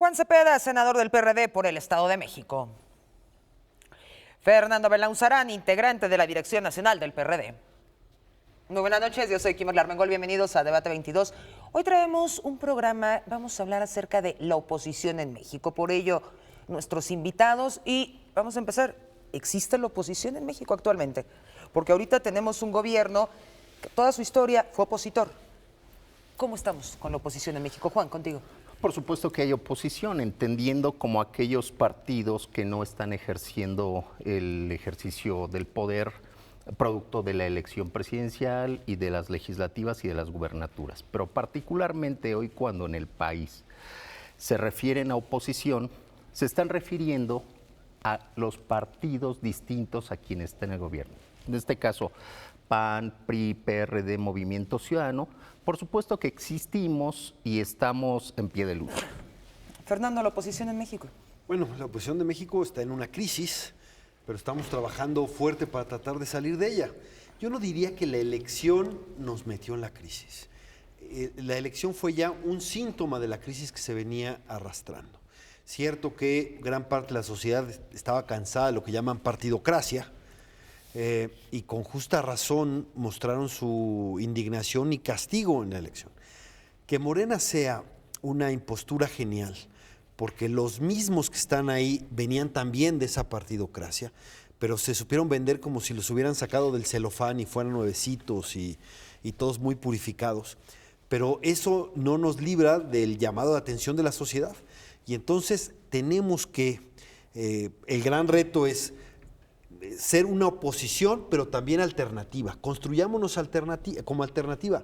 Juan Cepeda, senador del PRD por el Estado de México. Fernando Belauzarán, integrante de la Dirección Nacional del PRD. Muy buenas noches, yo soy Kim Armengol, bienvenidos a Debate 22. Hoy traemos un programa, vamos a hablar acerca de la oposición en México. Por ello, nuestros invitados y vamos a empezar. ¿Existe la oposición en México actualmente? Porque ahorita tenemos un gobierno que toda su historia fue opositor. ¿Cómo estamos con la oposición en México? Juan, contigo. Por supuesto que hay oposición, entendiendo como aquellos partidos que no están ejerciendo el ejercicio del poder producto de la elección presidencial y de las legislativas y de las gubernaturas. Pero particularmente hoy, cuando en el país se refieren a oposición, se están refiriendo a los partidos distintos a quienes está en el gobierno. En este caso, PAN, PRI, PRD, Movimiento Ciudadano. Por supuesto que existimos y estamos en pie de lucha. Fernando, la oposición en México. Bueno, la oposición de México está en una crisis, pero estamos trabajando fuerte para tratar de salir de ella. Yo no diría que la elección nos metió en la crisis. La elección fue ya un síntoma de la crisis que se venía arrastrando. Cierto que gran parte de la sociedad estaba cansada de lo que llaman partidocracia, y con justa razón mostraron su indignación y castigo en la elección. Que Morena sea una impostura genial, porque los mismos que están ahí venían también de esa partidocracia, pero se supieron vender como si los hubieran sacado del celofán y fueran nuevecitos y todos muy purificados. Pero eso no nos libra del llamado de atención de la sociedad. Y entonces tenemos que, el gran reto es ser una oposición, pero también alternativa. Construyámonos como alternativa.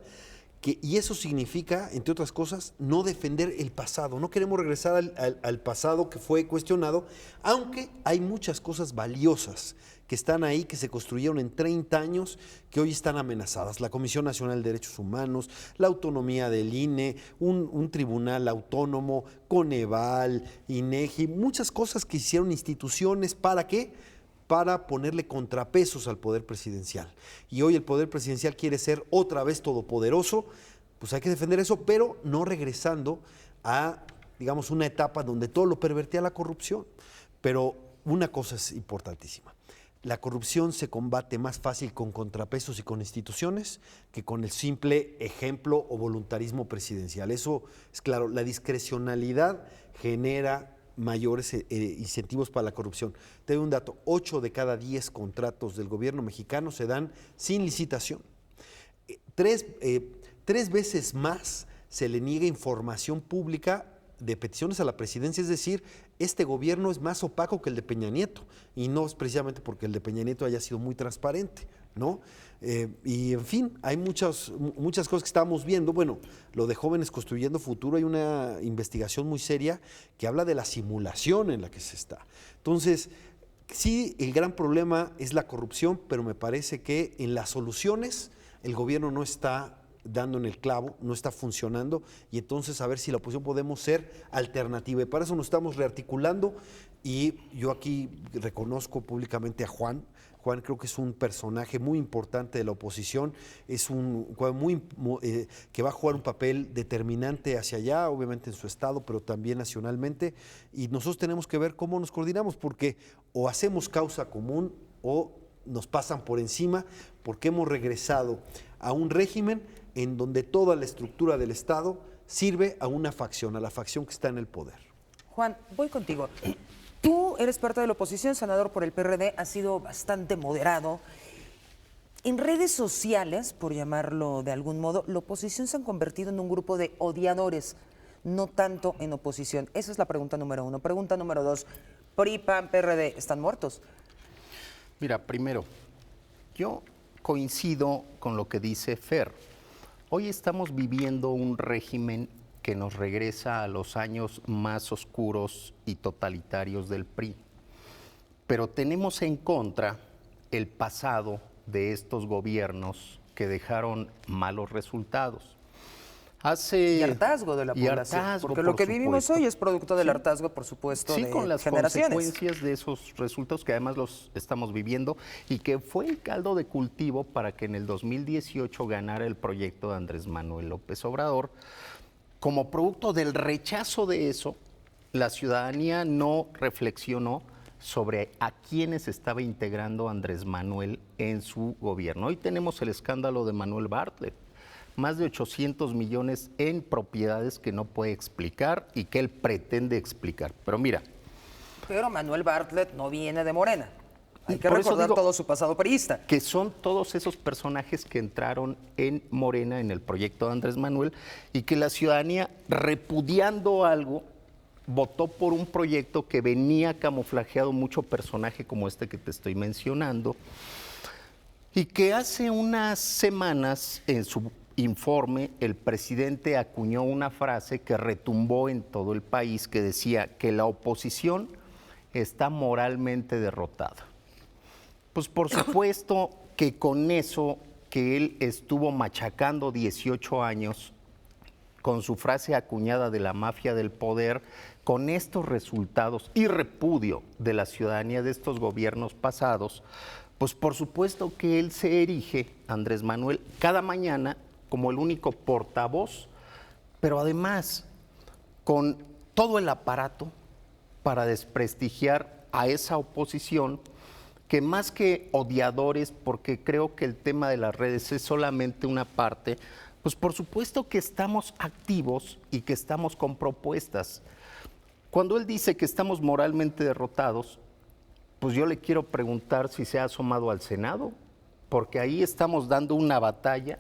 Y eso significa, entre otras cosas, no defender el pasado. No queremos regresar al pasado que fue cuestionado, aunque hay muchas cosas valiosas que están ahí, que se construyeron en 30 años, que hoy están amenazadas. La Comisión Nacional de Derechos Humanos, la autonomía del INE, un tribunal autónomo, Coneval, INEGI, muchas cosas que hicieron instituciones. ¿Para qué? Para ponerle contrapesos al poder presidencial. Y hoy el poder presidencial quiere ser otra vez todopoderoso, pues hay que defender eso, pero no regresando a, digamos, una etapa donde todo lo pervertía la corrupción. Pero una cosa es importantísima. La corrupción se combate más fácil con contrapesos y con instituciones que con el simple ejemplo o voluntarismo presidencial. Eso es claro, la discrecionalidad genera mayores incentivos para la corrupción. Te doy un dato, 8 de cada 10 contratos del gobierno mexicano se dan sin licitación. Tres veces más se le niega información pública de peticiones a la presidencia, es decir, este gobierno es más opaco que el de Peña Nieto, y no es precisamente porque el de Peña Nieto haya sido muy transparente, ¿no? Y en fin, hay muchas cosas que estamos viendo. Bueno, lo de Jóvenes Construyendo Futuro, hay una investigación muy seria que habla de la simulación en la que se está. Entonces, sí, el gran problema es la corrupción, pero me parece que en las soluciones el gobierno no está dando en el clavo, no está funcionando, y entonces a ver si la oposición podemos ser alternativa. Y para eso nos estamos rearticulando, y yo aquí reconozco públicamente a Juan. Juan creo que es un personaje muy importante de la oposición, es que va a jugar un papel determinante hacia allá, obviamente en su estado, pero también nacionalmente, y nosotros tenemos que ver cómo nos coordinamos, porque o hacemos causa común o nos pasan por encima, porque hemos regresado a un régimen en donde toda la estructura del Estado sirve a una facción, a la facción que está en el poder. Juan, voy contigo. Tú eres parte de la oposición, senador por el PRD, has sido bastante moderado. En redes sociales, por llamarlo de algún modo, la oposición se ha convertido en un grupo de odiadores, no tanto en oposición. Esa es la pregunta número 1. Pregunta número 2, PRI, PAN, PRD, ¿están muertos? Mira, primero, yo coincido con lo que dice Fer. Hoy estamos viviendo un régimen que nos regresa a los años más oscuros y totalitarios del PRI. Pero tenemos en contra el pasado de estos gobiernos que dejaron malos resultados. Y hartazgo de la población, porque lo que vivimos hoy es producto del hartazgo, por supuesto, de con las generaciones. consecuencias de esos resultados que además los estamos viviendo y que fue el caldo de cultivo para que en el 2018 ganara el proyecto de Andrés Manuel López Obrador. Como producto del rechazo de eso, la ciudadanía no reflexionó sobre a quiénes estaba integrando Andrés Manuel en su gobierno. Hoy tenemos el escándalo de Manuel Bartlett, más de 800 millones en propiedades que no puede explicar y que él pretende explicar. Pero mira. Pero Manuel Bartlett no viene de Morena. Hay que Por eso recordar digo todo su pasado priista. que son todos esos personajes que entraron en Morena, en el proyecto de Andrés Manuel, y que la ciudadanía, repudiando algo, votó por un proyecto que venía camuflajeado mucho personaje como este que te estoy mencionando, y que hace unas semanas en su informe el presidente acuñó una frase que retumbó en todo el país, que decía que la oposición está moralmente derrotada. Pues por supuesto que con eso que él estuvo machacando 18 años, con su frase acuñada de la mafia del poder, con estos resultados y repudio de la ciudadanía de estos gobiernos pasados, pues por supuesto que él se erige, Andrés Manuel, cada mañana como el único portavoz, pero además con todo el aparato para desprestigiar a esa oposición, que más que odiadores, porque creo que el tema de las redes es solamente una parte, pues por supuesto que estamos activos y que estamos con propuestas. Cuando él dice que estamos moralmente derrotados, pues yo le quiero preguntar si se ha asomado al Senado, porque ahí estamos dando una batalla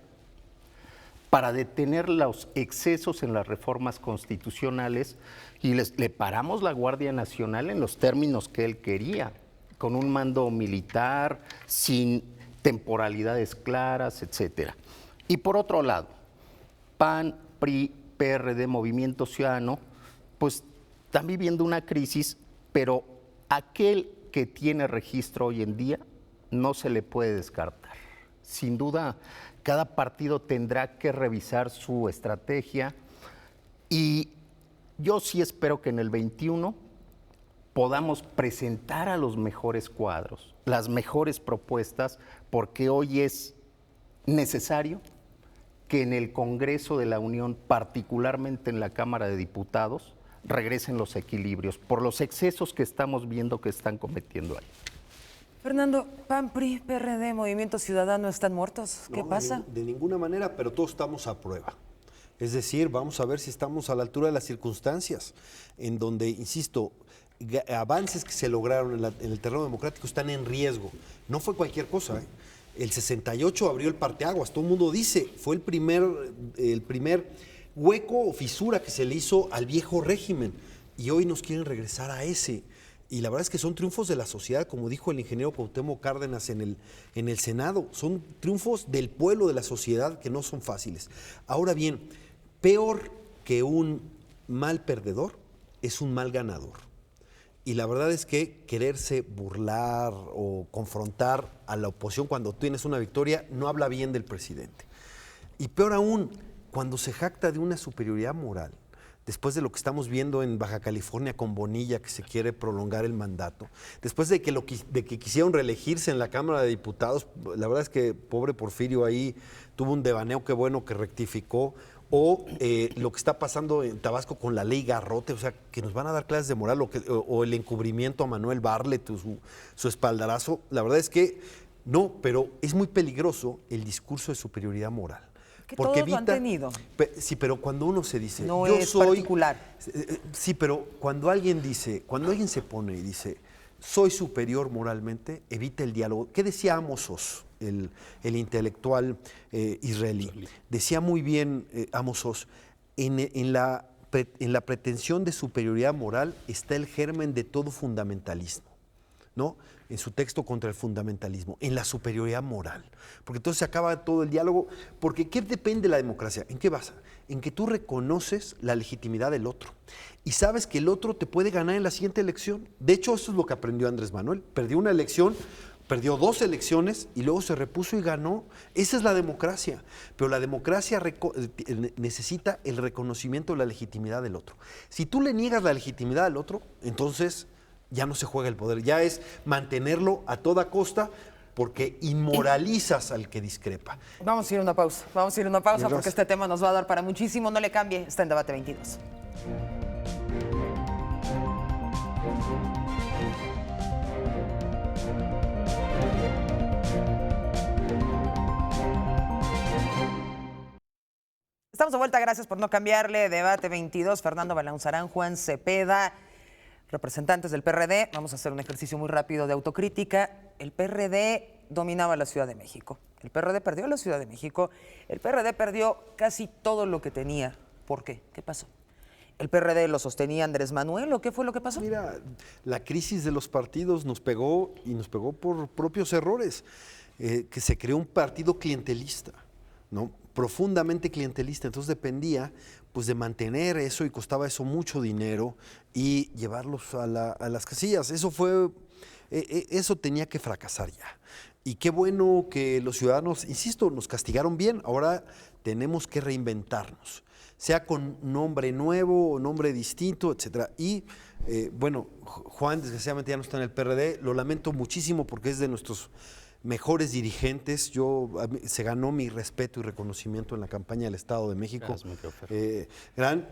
para detener los excesos en las reformas constitucionales y le paramos la Guardia Nacional en los términos que él quería, con un mando militar, sin temporalidades claras, etcétera. Y por otro lado, PAN, PRI, PRD, Movimiento Ciudadano, pues están viviendo una crisis, pero aquel que tiene registro hoy en día no se le puede descartar. Sin duda, cada partido tendrá que revisar su estrategia y yo sí espero que en el 21 podamos presentar a los mejores cuadros, las mejores propuestas, porque hoy es necesario que en el Congreso de la Unión, particularmente en la Cámara de Diputados, regresen los equilibrios por los excesos que estamos viendo que están cometiendo ahí. Fernando, PAN, PRI, PRD, Movimiento Ciudadano están muertos. ¿Qué pasa? De ninguna manera, pero todos estamos a prueba. Es decir, vamos a ver si estamos a la altura de las circunstancias, en donde, insisto, avances que se lograron en el terreno democrático están en riesgo. No fue cualquier cosa, ¿eh? El 68 abrió el parteaguas, todo el mundo dice, fue el primer hueco o fisura que se le hizo al viejo régimen y hoy nos quieren regresar a ese. Y la verdad es que son triunfos de la sociedad, como dijo el ingeniero Cuauhtémoc Cárdenas en el Senado, son triunfos del pueblo, de la sociedad, que no son fáciles. Ahora bien, peor que un mal perdedor es un mal ganador. Y la verdad es que quererse burlar o confrontar a la oposición cuando tienes una victoria no habla bien del presidente. Y peor aún, cuando se jacta de una superioridad moral, después de lo que estamos viendo en Baja California con Bonilla, que se quiere prolongar el mandato, después de que quisieron reelegirse en la Cámara de Diputados, la verdad es que pobre Porfirio ahí tuvo un devaneo, qué bueno que rectificó, o lo que está pasando en Tabasco con la ley Garrote, o sea, que nos van a dar clases de moral, o el encubrimiento a Manuel Bartlett, su espaldarazo, la verdad es que no, pero es muy peligroso el discurso de superioridad moral. Que porque todos lo han tenido. Sí, pero cuando uno se dice, no yo es soy particular. Sí, pero cuando alguien se pone y dice, soy superior moralmente, evita el diálogo. ¿Qué decía Amos Oz, el intelectual israelí? Decía muy bien Amos Oz, en la pretensión de superioridad moral está el germen de todo fundamentalismo, ¿no? En su texto contra el fundamentalismo, en la superioridad moral. Porque entonces se acaba todo el diálogo, porque ¿qué depende de la democracia? ¿En qué basa? En que tú reconoces la legitimidad del otro y sabes que el otro te puede ganar en la siguiente elección. De hecho, eso es lo que aprendió Andrés Manuel. Perdió una elección, perdió 2 elecciones y luego se repuso y ganó. Esa es la democracia. Pero la democracia necesita el reconocimiento de la legitimidad del otro. Si tú le niegas la legitimidad al otro, entonces ya no se juega el poder, ya es mantenerlo a toda costa porque inmoralizas al que discrepa. Vamos a ir a una pausa, porque este tema nos va a dar para muchísimo. No le cambie, está en Debate 22. Estamos de vuelta, gracias por no cambiarle. Debate 22, Fernando Balanzarán, Juan Cepeda, representantes del PRD. Vamos a hacer un ejercicio muy rápido de autocrítica. El PRD dominaba la Ciudad de México. El PRD perdió la Ciudad de México. El PRD perdió casi todo lo que tenía. ¿Por qué? ¿Qué pasó? ¿El PRD lo sostenía Andrés Manuel o qué fue lo que pasó? Mira, la crisis de los partidos nos pegó y nos pegó por propios errores. Que se creó un partido clientelista, ¿no? Profundamente clientelista, entonces dependía pues de mantener eso y costaba eso mucho dinero y llevarlos a las casillas. Eso tenía que fracasar ya. Y qué bueno que los ciudadanos, insisto, nos castigaron bien, ahora tenemos que reinventarnos, sea con nombre nuevo o nombre distinto, etcétera. Y bueno, Juan desgraciadamente ya no está en el PRD, lo lamento muchísimo porque es de nuestros mejores dirigentes. Se ganó mi respeto y reconocimiento en la campaña del Estado de México.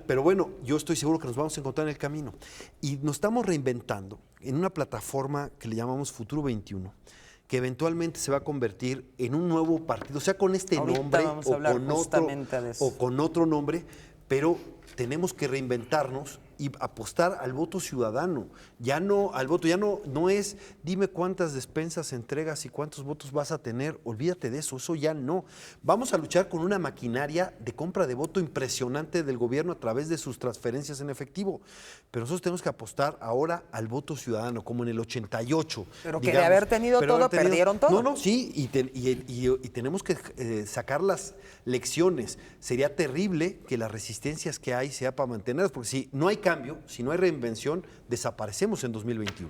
Pero bueno, yo estoy seguro que nos vamos a encontrar en el camino. Y nos estamos reinventando en una plataforma que le llamamos Futuro 21, que eventualmente se va a convertir en un nuevo partido, o sea, con este Ahorita nombre vamos a hablar justamente de eso. o con otro nombre, pero tenemos que reinventarnos y apostar al voto ciudadano. Ya no es dime cuántas despensas entregas y cuántos votos vas a tener. Olvídate de eso, eso ya no. Vamos a luchar con una maquinaria de compra de voto impresionante del gobierno a través de sus transferencias en efectivo. Pero nosotros tenemos que apostar ahora al voto ciudadano, como en el 88. Pero que de haber tenido todo, perdieron todo. No, sí, y tenemos que sacar las lecciones. Sería terrible que las resistencias que hay sea para mantenerlas, porque si no hay cambio, si no hay reinvención, desaparecemos en 2021.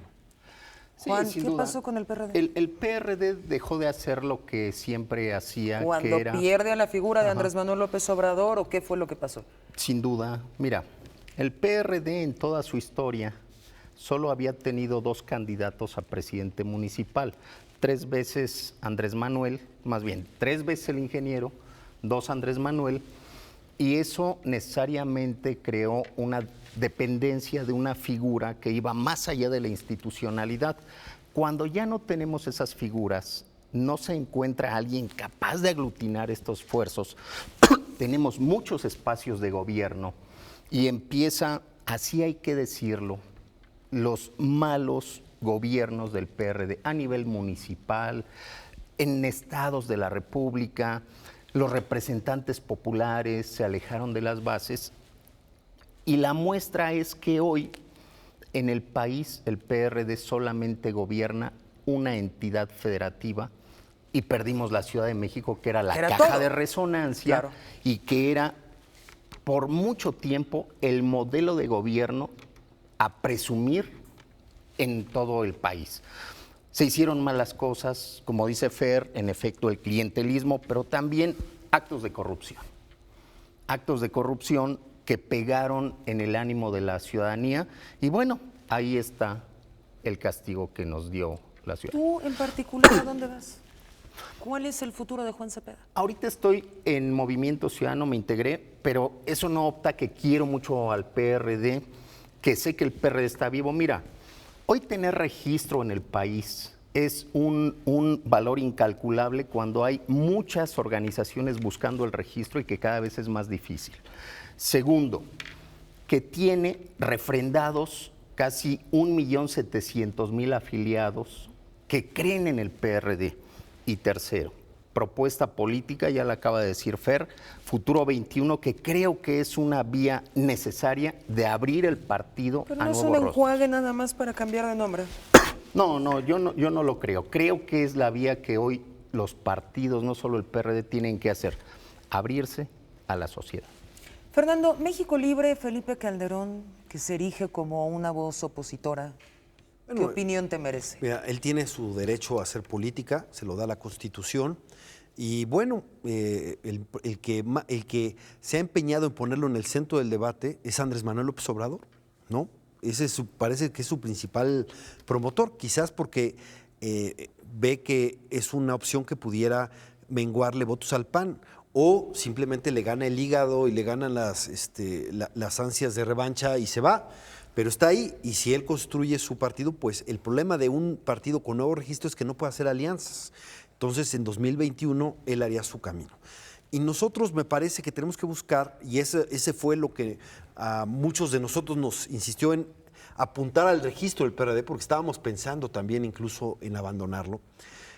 Juan, sin ¿qué duda. pasó con el PRD? El PRD dejó de hacer lo que siempre hacía, Cuando que era... pierde a la figura de Andrés Manuel López Obrador, ¿o qué fue lo que pasó? Sin duda. Mira, el PRD en toda su historia solo había tenido 2 candidatos a presidente municipal. 3 veces Andrés Manuel, más bien 3 veces el ingeniero, 2 Andrés Manuel, y eso necesariamente creó una dependencia de una figura que iba más allá de la institucionalidad. Cuando ya no tenemos esas figuras, no se encuentra alguien capaz de aglutinar estos esfuerzos. Tenemos muchos espacios de gobierno y empieza, así hay que decirlo, los malos gobiernos del PRD a nivel municipal, en estados de la República. Los representantes populares se alejaron de las bases y la muestra es que hoy en el país el PRD solamente gobierna una entidad federativa y perdimos la Ciudad de México, que era la caja todo de resonancia, Claro. y que era por mucho tiempo el modelo de gobierno a presumir en todo el país. Se hicieron malas cosas, como dice Fer, en efecto el clientelismo, pero también actos de corrupción. Actos de corrupción que pegaron en el ánimo de la ciudadanía y bueno, ahí está el castigo que nos dio la ciudad. ¿Tú en particular a dónde vas? ¿Cuál es el futuro de Juan Cepeda? Ahorita estoy en Movimiento Ciudadano, me integré, pero eso no opta que quiero mucho al PRD, que sé que el PRD está vivo. Mira, hoy tener registro en el país es un valor incalculable cuando hay muchas organizaciones buscando el registro y que cada vez es más difícil. Segundo, que tiene refrendados casi 1.700.000 afiliados que creen en el PRD. Y tercero, propuesta política, ya la acaba de decir Fer, Futuro 21, que creo que es una vía necesaria de abrir el partido Pero a no es nuevos un rostros. enjuague nada más para cambiar de nombre. No, yo no lo creo. Creo que es la vía que hoy los partidos, no solo el PRD, tienen que hacer, abrirse a la sociedad. Fernando, México Libre, Felipe Calderón, que se erige como una voz opositora, ¿qué Bueno, opinión te merece? Mira, él tiene su derecho a hacer política, se lo da la Constitución. Y bueno, el que se ha empeñado en ponerlo en el centro del debate es Andrés Manuel López Obrador, ¿no? Parece que es su principal promotor, quizás porque ve que es una opción que pudiera menguarle votos al PAN, o simplemente le gana el hígado y le ganan las ansias de revancha y se va. Pero está ahí, y si él construye su partido, pues el problema de un partido con nuevo registro es que no puede hacer alianzas. Entonces, en 2021, él haría su camino. Y nosotros me parece que tenemos que buscar, y ese fue lo que a muchos de nosotros nos insistió en apuntar al registro del PRD, porque estábamos pensando también incluso en abandonarlo,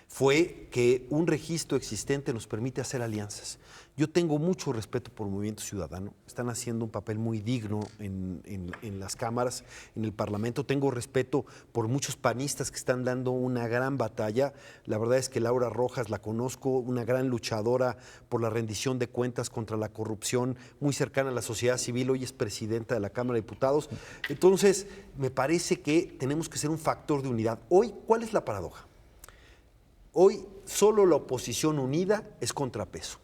fue que un registro existente nos permite hacer alianzas. Yo tengo mucho respeto por el Movimiento Ciudadano, están haciendo un papel muy digno en las cámaras, en el Parlamento. Tengo respeto por muchos panistas que están dando una gran batalla. La verdad es que Laura Rojas la conozco, una gran luchadora por la rendición de cuentas contra la corrupción, muy cercana a la sociedad civil, hoy es presidenta de la Cámara de Diputados. Entonces, me parece que tenemos que ser un factor de unidad. Hoy, ¿cuál es la paradoja? Hoy solo la oposición unida es contrapeso,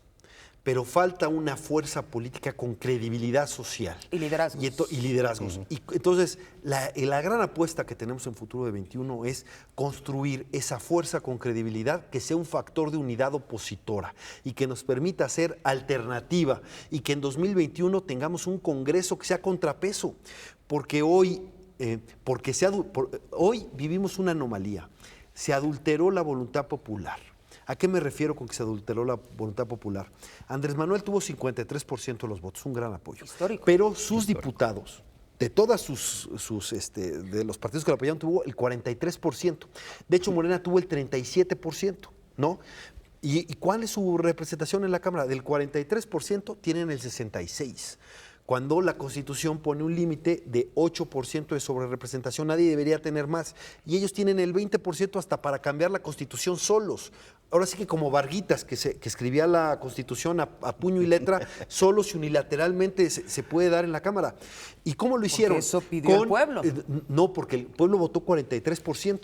pero falta una fuerza política con credibilidad social. Y liderazgos. Y liderazgos. Y entonces, la gran apuesta que tenemos en Futuro de 21 es construir esa fuerza con credibilidad que sea un factor de unidad opositora y que nos permita ser alternativa y que en 2021 tengamos un Congreso que sea contrapeso, porque hoy vivimos una anomalía. Se adulteró la voluntad popular. ¿A qué me refiero con que se adulteró la voluntad popular? Andrés Manuel tuvo 53% de los votos, un gran apoyo. Histórico. Pero sus diputados, de todas de los partidos que lo apoyaron, tuvo el 43%. De hecho, Morena tuvo el 37%, ¿no? ¿Y cuál es su representación en la Cámara? Del 43% tienen el 66%. Cuando la Constitución pone un límite de 8% de sobrerepresentación, nadie debería tener más. Y ellos tienen el 20% hasta para cambiar la Constitución solos. Ahora sí que como Varguitas, que escribía la Constitución a puño y letra, solos y unilateralmente se puede dar en la Cámara. ¿Y cómo lo hicieron? Porque eso pidió el pueblo. No, porque el pueblo votó 43%.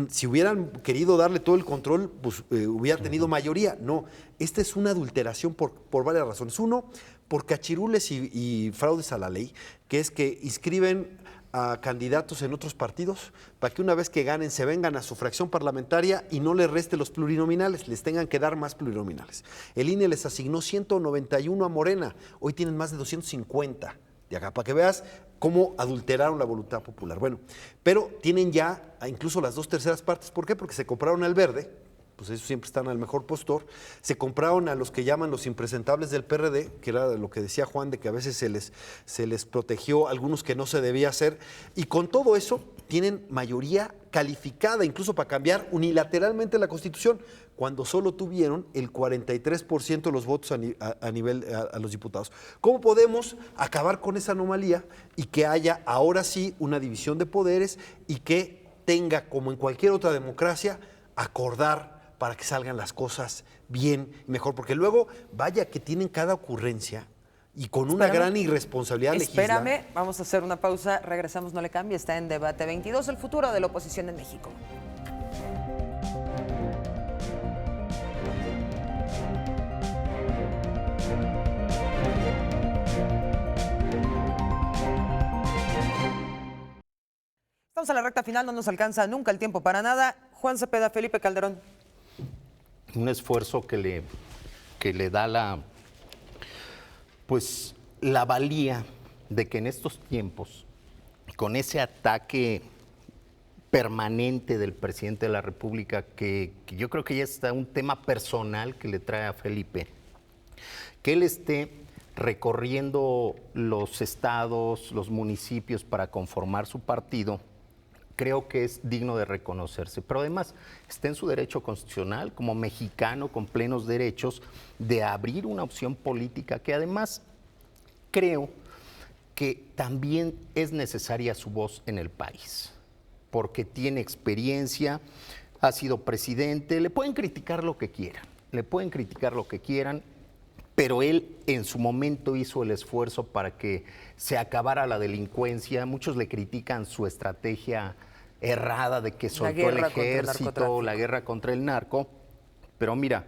Si hubieran querido darle todo el control, pues hubiera tenido mayoría. No, esta es una adulteración por varias razones. Uno, por cachirules y fraudes a la ley, que es que inscriben a candidatos en otros partidos para que una vez que ganen se vengan a su fracción parlamentaria y no les reste los plurinominales, les tengan que dar más plurinominales. El INE les asignó 191 a Morena, hoy tienen más de 250 de acá, para que veas cómo adulteraron la voluntad popular. Bueno, pero tienen ya incluso las 2/3 partes. ¿Por qué? Porque se compraron al Verde, pues ellos siempre están al mejor postor, se compraron a los que llaman los impresentables del PRD, que era lo que decía Juan, de que a veces se les protegió a algunos que no se debía hacer, y con todo eso tienen mayoría calificada, incluso para cambiar unilateralmente la Constitución, cuando solo tuvieron el 43% de los votos a los diputados. ¿Cómo podemos acabar con esa anomalía y que haya ahora sí una división de poderes y que tenga, como en cualquier otra democracia, acordar para que salgan las cosas bien y mejor? Porque luego, vaya que tienen cada ocurrencia y con una gran irresponsabilidad legislativa. Espérame, vamos a hacer una pausa, regresamos, no le cambie, está en Debate 22, el futuro de la oposición en México. Estamos a la recta final, no nos alcanza nunca el tiempo para nada. Juan Cepeda, Felipe Calderón. Un esfuerzo que le da la valía de que en estos tiempos, con ese ataque permanente del presidente de la República, que yo creo que ya está un tema personal que le trae a Felipe, que él esté recorriendo los estados, los municipios para conformar su partido, creo que es digno de reconocerse, pero además está en su derecho constitucional como mexicano con plenos derechos de abrir una opción política que además creo que también es necesaria su voz en el país, porque tiene experiencia, ha sido presidente, le pueden criticar lo que quieran, pero él en su momento hizo el esfuerzo para que se acabara la delincuencia. Muchos le critican su estrategia errada de que soltó el ejército, la guerra contra el narco, pero mira,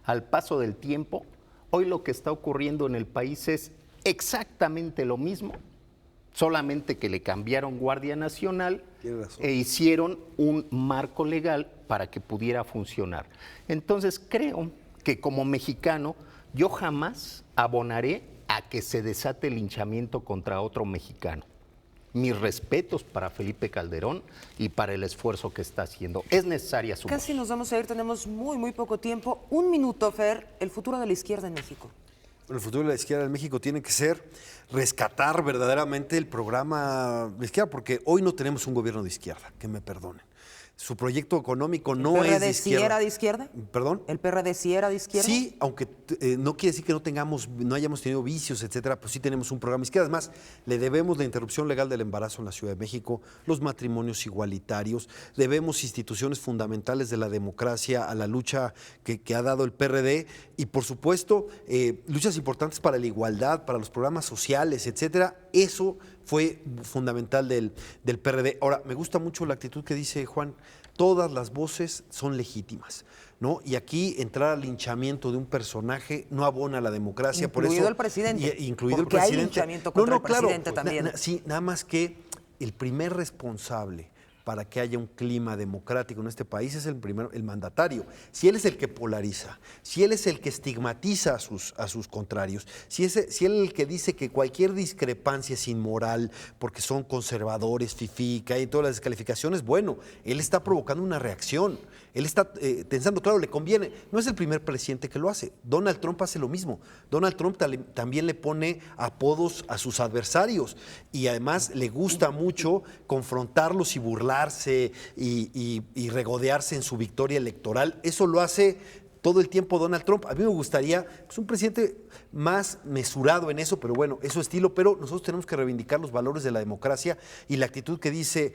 al paso del tiempo, hoy lo que está ocurriendo en el país es exactamente lo mismo, solamente que le cambiaron Guardia Nacional e hicieron un marco legal para que pudiera funcionar. Entonces creo que como mexicano yo jamás abonaré a que se desate el linchamiento contra otro mexicano. Mis respetos para Felipe Calderón y para el esfuerzo que está haciendo. Es necesaria su Casi voz. nos vamos a ir, tenemos muy poco tiempo. Un minuto, Fer, el futuro de la izquierda en México. Bueno, el futuro de la izquierda en México tiene que ser rescatar verdaderamente el programa de izquierda, porque hoy no tenemos un gobierno de izquierda, que me perdonen. Su proyecto económico no es de ¿El PRD sí izquierda. era de izquierda? ¿Perdón? ¿El PRD sí era de izquierda? Sí, aunque no quiere decir que no hayamos tenido vicios, etcétera, pues sí tenemos un programa de izquierda. Además, le debemos la interrupción legal del embarazo en la Ciudad de México, los matrimonios igualitarios, debemos instituciones fundamentales de la democracia a la lucha que ha dado el PRD y, por supuesto, luchas importantes para la igualdad, para los programas sociales, etcétera. Eso fue fundamental del PRD. Ahora, me gusta mucho la actitud que dice Juan, todas las voces son legítimas, ¿no? Y aquí entrar al linchamiento de un personaje no abona la democracia. Incluido por eso, el presidente, incluido porque el hay presidente. linchamiento contra el presidente pues, también. Sí, nada más que el primer responsable para que haya un clima democrático en este país es el mandatario. Si él es el que polariza, si él es el que estigmatiza a sus contrarios, si él es el que dice que cualquier discrepancia es inmoral porque son conservadores, fifí, que hay todas las descalificaciones, bueno, él está provocando una reacción. Él está pensando, claro, le conviene. No es el primer presidente que lo hace. Donald Trump hace lo mismo. Donald Trump también le pone apodos a sus adversarios y además le gusta mucho confrontarlos y burlarse y regodearse en su victoria electoral. Eso lo hace todo el tiempo Donald Trump. A mí me gustaría pues, un presidente más mesurado en eso, pero bueno, es su estilo. Pero nosotros tenemos que reivindicar los valores de la democracia y la actitud que dice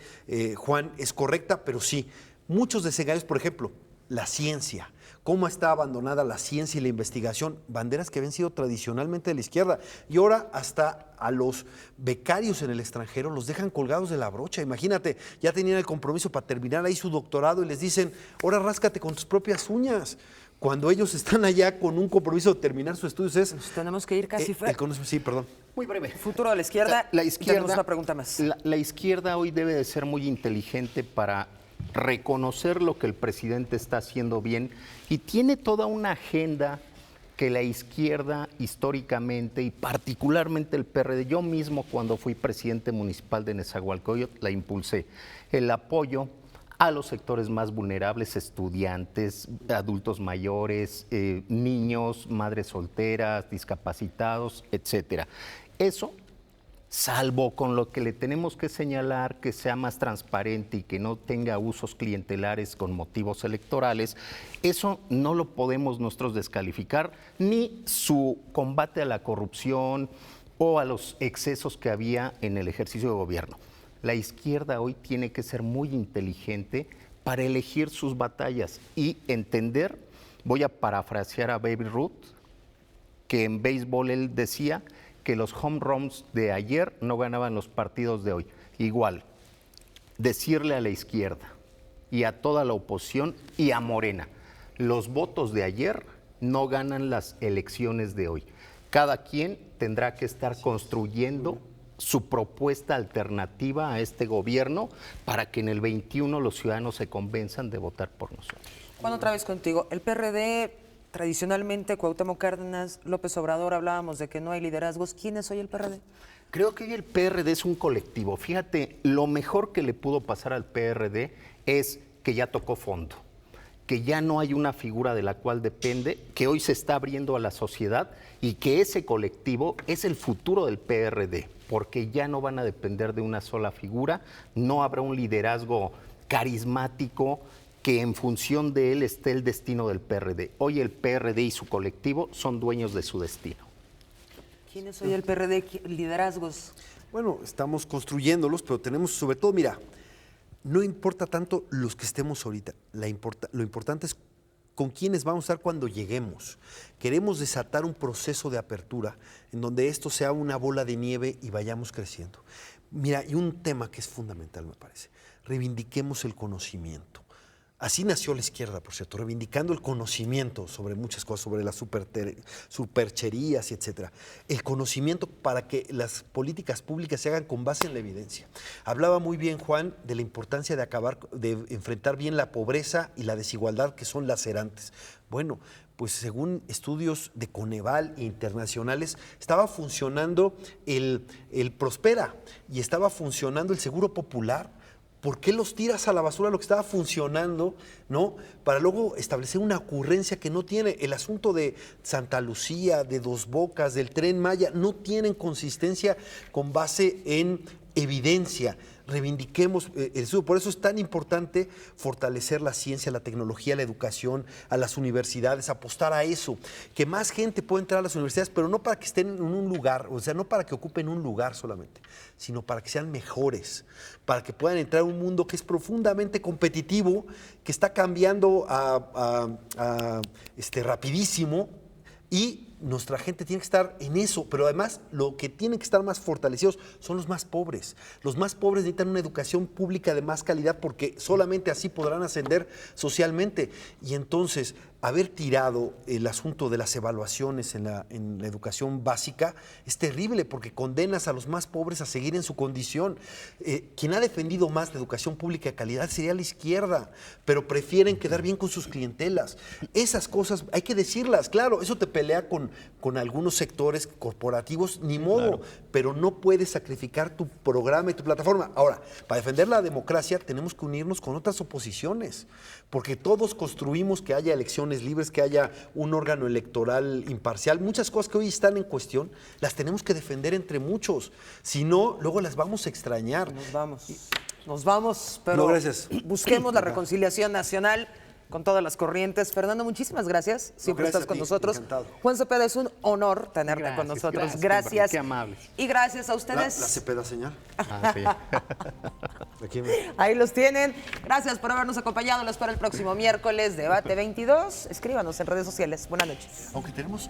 Juan es correcta, pero sí. Muchos desengaños, por ejemplo, la ciencia, cómo está abandonada la ciencia y la investigación, banderas que habían sido tradicionalmente de la izquierda y ahora hasta a los becarios en el extranjero los dejan colgados de la brocha. Imagínate, ya tenían el compromiso para terminar ahí su doctorado y les dicen, ahora ráscate con tus propias uñas. Cuando ellos están allá con un compromiso de terminar sus estudios Nos tenemos que ir casi, Fer. Sí, perdón. Muy breve. Futuro de la izquierda. La y izquierda, tenemos una pregunta más. La izquierda hoy debe de ser muy inteligente para reconocer lo que el presidente está haciendo bien y tiene toda una agenda que la izquierda históricamente y particularmente el PRD, yo mismo cuando fui presidente municipal de Nezahualcóyotl la impulsé, el apoyo a los sectores más vulnerables, estudiantes, adultos mayores, niños, madres solteras, discapacitados, etcétera. Eso, salvo con lo que le tenemos que señalar que sea más transparente y que no tenga usos clientelares con motivos electorales, eso no lo podemos nosotros descalificar, ni su combate a la corrupción o a los excesos que había en el ejercicio de gobierno. La izquierda hoy tiene que ser muy inteligente para elegir sus batallas y entender, voy a parafrasear a Baby Ruth, que en béisbol él decía que los home runs de ayer no ganaban los partidos de hoy. Igual, decirle a la izquierda y a toda la oposición y a Morena, los votos de ayer no ganan las elecciones de hoy. Cada quien tendrá que estar construyendo su propuesta alternativa a este gobierno para que en el 21 los ciudadanos se convenzan de votar por nosotros. Juan, otra vez contigo. El PRD, tradicionalmente, Cuauhtémoc Cárdenas, López Obrador, hablábamos de que no hay liderazgos. ¿Quién es hoy el PRD? Creo que hoy el PRD es un colectivo. Fíjate, lo mejor que le pudo pasar al PRD es que ya tocó fondo, que ya no hay una figura de la cual depende, que hoy se está abriendo a la sociedad y que ese colectivo es el futuro del PRD, porque ya no van a depender de una sola figura, no habrá un liderazgo carismático que en función de él esté el destino del PRD. Hoy el PRD y su colectivo son dueños de su destino. ¿Quién es hoy el PRD? Liderazgos. Bueno, estamos construyéndolos, pero tenemos sobre todo, mira, no importa tanto los que estemos ahorita, lo importante es con quiénes vamos a estar cuando lleguemos. Queremos desatar un proceso de apertura en donde esto sea una bola de nieve y vayamos creciendo. Mira, y un tema que es fundamental, me parece, reivindiquemos el conocimiento. Así nació la izquierda, por cierto, reivindicando el conocimiento sobre muchas cosas, sobre las supercherías y etcétera. El conocimiento para que las políticas públicas se hagan con base en la evidencia. Hablaba muy bien Juan de la importancia de enfrentar bien la pobreza y la desigualdad que son lacerantes. Bueno, pues según estudios de Coneval internacionales, estaba funcionando el Prospera y estaba funcionando el Seguro Popular. ¿Por qué los tiras a la basura lo que estaba funcionando, ¿no? Para luego establecer una ocurrencia que no tiene. El asunto de Santa Lucía, de Dos Bocas, del Tren Maya, no tienen consistencia con base en evidencia. Reivindiquemos el estudio. Por eso es tan importante fortalecer la ciencia, la tecnología, la educación, a las universidades, apostar a eso. Que más gente pueda entrar a las universidades, pero no para que estén en un lugar, o sea, no para que ocupen un lugar solamente, sino para que sean mejores, para que puedan entrar a un mundo que es profundamente competitivo, que está cambiando rapidísimo, y nuestra gente tiene que estar en eso, pero además lo que tienen que estar más fortalecidos son los más pobres. Los más pobres necesitan una educación pública de más calidad porque solamente así podrán ascender socialmente. Y entonces, haber tirado el asunto de las evaluaciones en la educación básica es terrible porque condenas a los más pobres a seguir en su condición. Quien ha defendido más la educación pública de calidad sería la izquierda, pero prefieren quedar bien con sus clientelas. Esas cosas hay que decirlas, claro, eso te pelea con algunos sectores corporativos, ni modo, claro, pero no puedes sacrificar tu programa y tu plataforma. Ahora, para defender la democracia tenemos que unirnos con otras oposiciones, porque todos construimos que haya elecciones libres, que haya un órgano electoral imparcial. Muchas cosas que hoy están en cuestión las tenemos que defender entre muchos, si no, luego las vamos a extrañar. Nos vamos, pero no, gracias. Busquemos la reconciliación nacional con todas las corrientes. Fernando, muchísimas gracias. Siempre gracias estás con a ti, nosotros. encantado. Juan Cepeda, es un honor tenerte con nosotros. Gracias. Qué amables. Y gracias a ustedes. La Cepeda, señor. Sí. Ahí los tienen. Gracias por habernos acompañado. Los espero el próximo miércoles, Debate 22. Escríbanos en redes sociales. Buenas noches. Aunque tenemos...